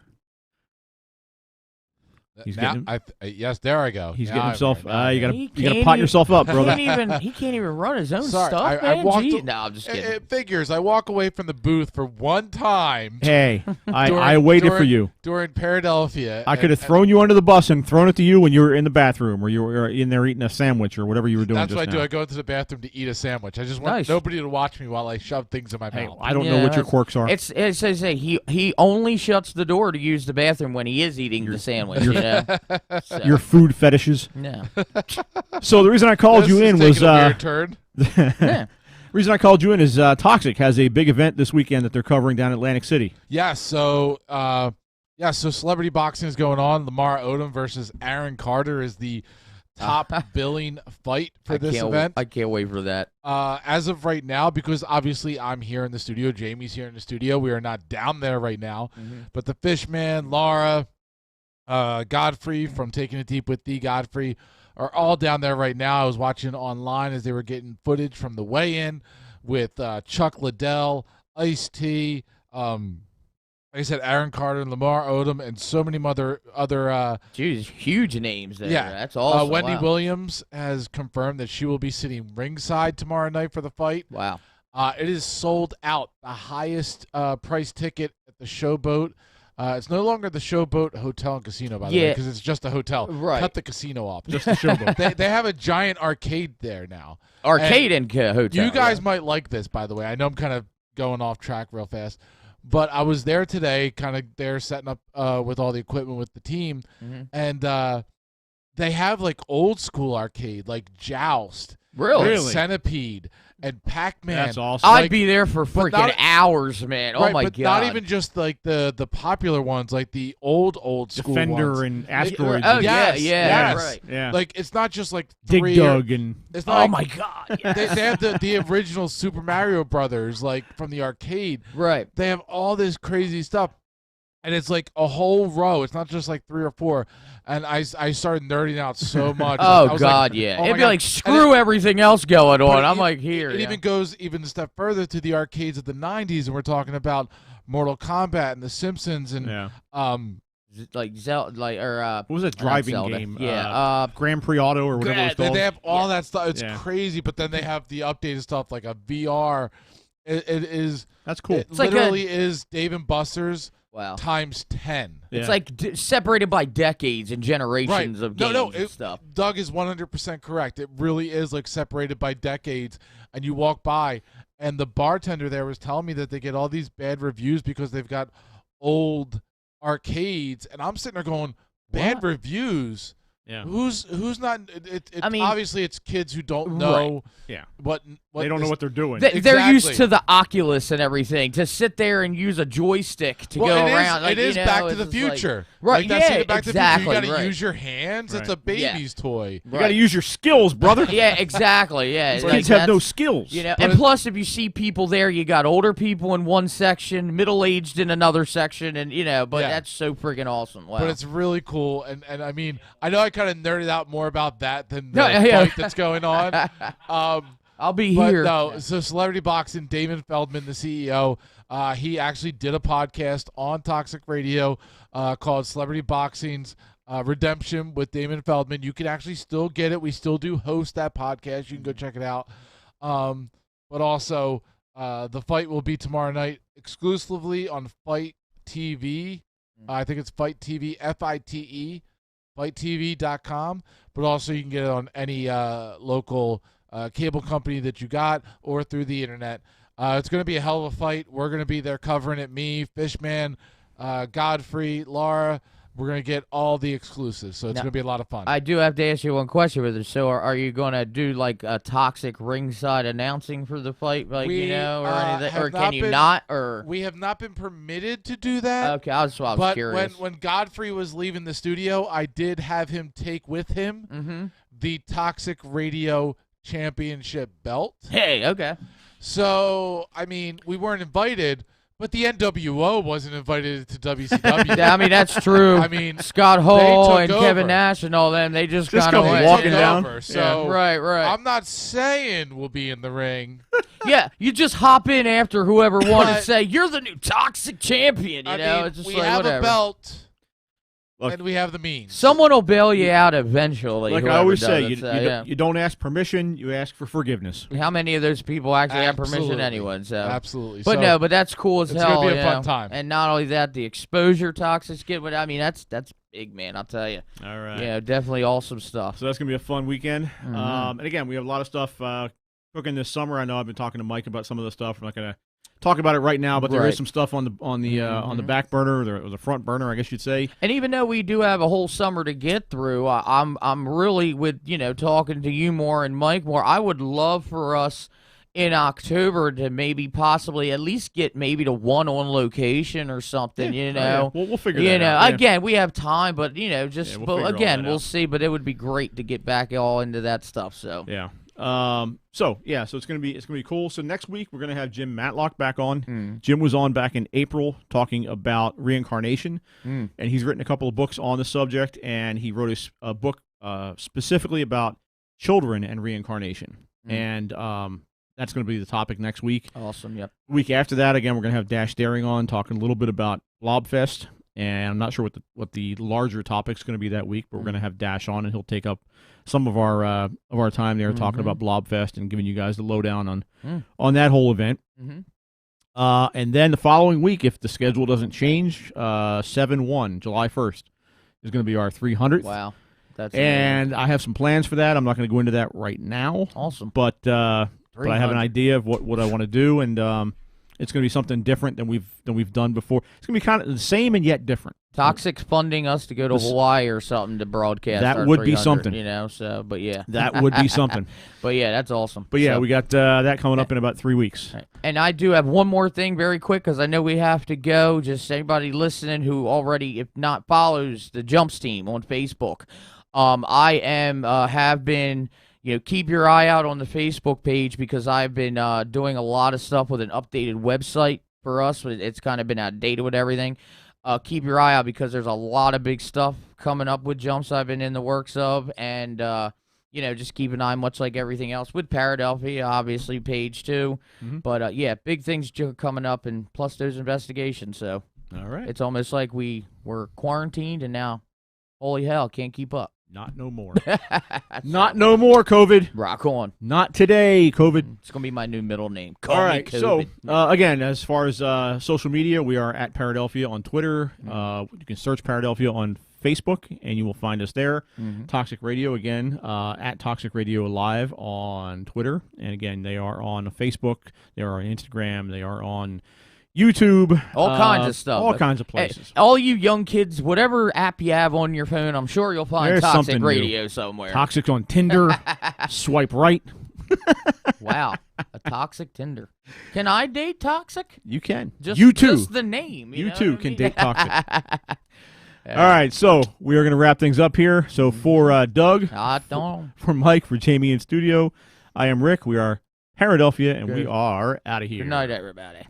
Yes, there I go. He's getting himself. You gotta pot yourself up, brother. He can't even run his own stuff, man. No, I'm just kidding. It figures. I walk away from the booth for one time. Hey, I waited for you during Paradelphia. I could have thrown you under the bus and thrown it to you when you were in the bathroom or you were in there eating a sandwich or whatever you were doing. That's what I do. Now. I go into the bathroom to eat a sandwich. I just want nobody to watch me while I shove things in my mouth. I don't know what your quirks are. It says he only shuts the door to use the bathroom when he is eating the sandwich. You know. So. Your food fetishes. No. So the reason I called you in was weird turn. The reason I called you in is Toxic has a big event this weekend that they're covering down in Atlantic City. Yeah. So celebrity boxing is going on. Lamar Odom versus Aaron Carter is the top billing fight for this event. I can't wait for that. As of right now, because obviously I'm here in the studio, Jamie's here in the studio. We are not down there right now, but the Fishman, Laura. Godfrey from Taking It Deep with the Godfrey are all down there right now. I was watching online as they were getting footage from the weigh-in with Chuck Liddell, Ice-T, like I said, Aaron Carter and Lamar Odom, and so many other Jeez, huge names there. Yeah, that's awesome. Wendy Williams has confirmed that she will be sitting ringside tomorrow night for the fight. Wow. It is sold out. The highest price ticket at the Showboat. It's no longer the Showboat Hotel and Casino, by the way, because it's just a hotel. Right. Cut the casino off. Just the Showboat. They have a giant arcade there now. Arcade and hotel. You guys might like this, by the way. I know I'm kind of going off track real fast. But I was there today, kind of there setting up with all the equipment with the team, and they have like old school arcade, like Joust, Really? and Centipede, and Pac-Man. That's awesome. I'd be there for freaking hours, man. Right, Oh my but god! not even just like the popular ones, like the old school Defender ones. and Asteroids. Oh and- yeah, yes. right. yeah. Like it's not just like Dig three. Dug and It's not Oh like, my god! they have the original Super Mario Brothers, like from the arcade. Right. They have all this crazy stuff, and it's like a whole row. It's not just like 3 or 4. And I started nerding out so much. I Oh was god, like, yeah. oh my It'd be God. like screw everything else going But on. I'm it- like here. It yeah. even goes even a step further to the arcades of the '90s, and we're talking about Mortal Kombat and The Simpsons, and yeah. like Zelda, like or What was that not driving Zelda. game? Yeah. Grand Prix Auto or whatever it's they, called. they have all that stuff. It's Yeah. crazy, but then they have the updated stuff like a VR. It is. That's cool. It like a- literally is Dave and Buster's Wow. times 10. It's Yeah. like separated by decades and generations of games and stuff. Doug is 100% correct. It really is like separated by decades, and you walk by, and the bartender there was telling me that they get all these bad reviews because they've got old arcades, and I'm sitting there going, bad What? reviews. Yeah. Who's not? I mean- obviously it's kids who don't know Yeah. what They don't know this- what they're doing. They're used Exactly. to the Oculus and everything. To sit there and use a joystick to Well, go it is- around. Like, it is you know, Back to it's the just like- Future. Right, Like that yeah, scene in Back to the exactly, Future. You got to right. use your hands. It's Right. a baby's toy. you got to use your skills, brother. Yeah, exactly. Yeah, These like kids have no that's- skills. You know, But and it- plus, if you see people there, you got older people in one section, middle-aged in another section, and but Yeah. that's so freaking awesome. Wow. But it's really cool, and I mean, I know I kind of nerded out more about that than the No, yeah. fight that's going on. I'll be But here. no, so Celebrity Boxing, Damon Feldman, the CEO, he actually did a podcast on Toxic Radio called Celebrity Boxing's Redemption with Damon Feldman. You can actually still get it. We still do host that podcast. You can go check it out. But also, the fight will be tomorrow night exclusively on Fight TV. I think it's Fight TV, FITE, fighttv.com. But also, you can get it on any local cable company that you got or through the internet. It's going to be a hell of a fight. We're going to be there covering it. Me, Fishman, Godfrey, Laura. We're going to get all the exclusives, so it's Now, going to be a lot of fun. I do have to ask you one question with it. So, are you going to do like a toxic ringside announcing for the fight, like We, or anything, have or can not you been- not? Or We have not been permitted to do that. okay, I was But curious. when Godfrey was leaving the studio, I did have him take with him Mm-hmm. the Toxic Radio Championship belt. Hey, okay. So, I mean, we weren't invited, but the NWO wasn't invited to WCW. Yeah, I mean that's true. I mean, Scott Hall took and over. Kevin Nash and all them, they just Just kind of come went. walking took down. over, so Right. I'm not saying we'll be in the ring. Yeah, you just hop in after whoever wanted to But- say you're the new toxic champion. You I know, mean, it's just we like have whatever. a belt, Look, and we have the means. Someone will bail you out eventually. like I whoever always does say, it, you, so, you, yeah. don't, you don't ask permission, you ask for forgiveness. How many of those people actually have Absolutely. permission anyway? So. Absolutely. But So, no, but that's cool as it's hell. gonna be a you fun know. time. And not only that, the exposure toxics get. But I mean, that's big, man. I'll tell you. All right. Yeah, definitely awesome stuff. So that's going to be a fun weekend. Mhm. And again, we have a lot of stuff cooking this summer. I know I've been talking to Mike about some of the stuff. I'm not going to talk about it right now, but there Right. is some stuff on the back burner, or the front burner, I guess you'd say. And even though we do have a whole summer to get through, I'm really with talking to you more and Mike more. I would love for us in October to maybe possibly at least get maybe to one on location or something. You Oh, know. yeah. We'll figure You that know, out. Yeah. again, we have time, but just Yeah, we'll figure but all again, that we'll out. see. But it would be great to get back all into that stuff. So Yeah. So it's gonna be cool. So next week we're gonna have Jim Matlock back on. Jim was on back in April talking about reincarnation, and he's written a couple of books on the subject. And he wrote a book specifically about children and reincarnation, and that's gonna be the topic next week. awesome. Yep. Week after that, again, we're gonna have Dash Daring on talking a little bit about Blobfest, and I'm not sure what the larger topic's gonna be that week, but we're gonna have Dash on, and he'll take up some of our time there talking about Blobfest and giving you guys the lowdown on that whole event. Mm-hmm. And then the following week, if the schedule doesn't change, 7/1, July 1st, is going to be our 300th. Wow. That's And I have some plans for that. I'm not going to go into that right now, awesome. but I have an 300. idea of what I want to do, and It's going to be something different than we've done before. It's going to be kind of the same and yet different. Toxic's funding us to go to Hawaii or something to broadcast. That our would be 300, something. you know. So, but yeah, That would be something. But yeah, that's awesome. But yeah, So- we got that coming up in about 3 weeks. And I do have one more thing very quick because I know we have to go. Just anybody listening who already, if not, follows the Jumps team on Facebook. I have been, keep your eye out on the Facebook page because I've been doing a lot of stuff with an updated website for us. It's kind of been outdated with everything. Keep your eye out because there's a lot of big stuff coming up with Jumps I've been in the works of. And, just keep an eye, much like everything else, with Paradelphia, obviously, page 2. Mhm. But, big things coming up, and plus those investigations. So All right. it's almost like we were quarantined, and now, holy hell, can't keep up. Not no more. Not no more, COVID. Rock on. Not today, COVID. It's going to be my new middle name. Call All me right. So, COVID. again, as far as social media, we are at Paradelphia on Twitter. You can search Paradelphia on Facebook, and you will find us there. Toxic Radio, again, at Toxic Radio Live on Twitter. And, again, they are on Facebook. They are on Instagram. They are on YouTube. All kinds of stuff. All kinds of Hey, places. all you young kids, whatever app you have on your phone, I'm sure you'll find There's Toxic something new. Radio somewhere. Toxic on Tinder. Swipe right. Wow. A Toxic Tinder. Can I date Toxic? You can. Just, you too. Just the name. You know too what I can mean? date Toxic. All right, so we are going to wrap things up here. So for Doug, I don't. for Mike, for Jamie in studio, I am Rick. We are Paradelphia, and we Good. are out of here. Good night, everybody.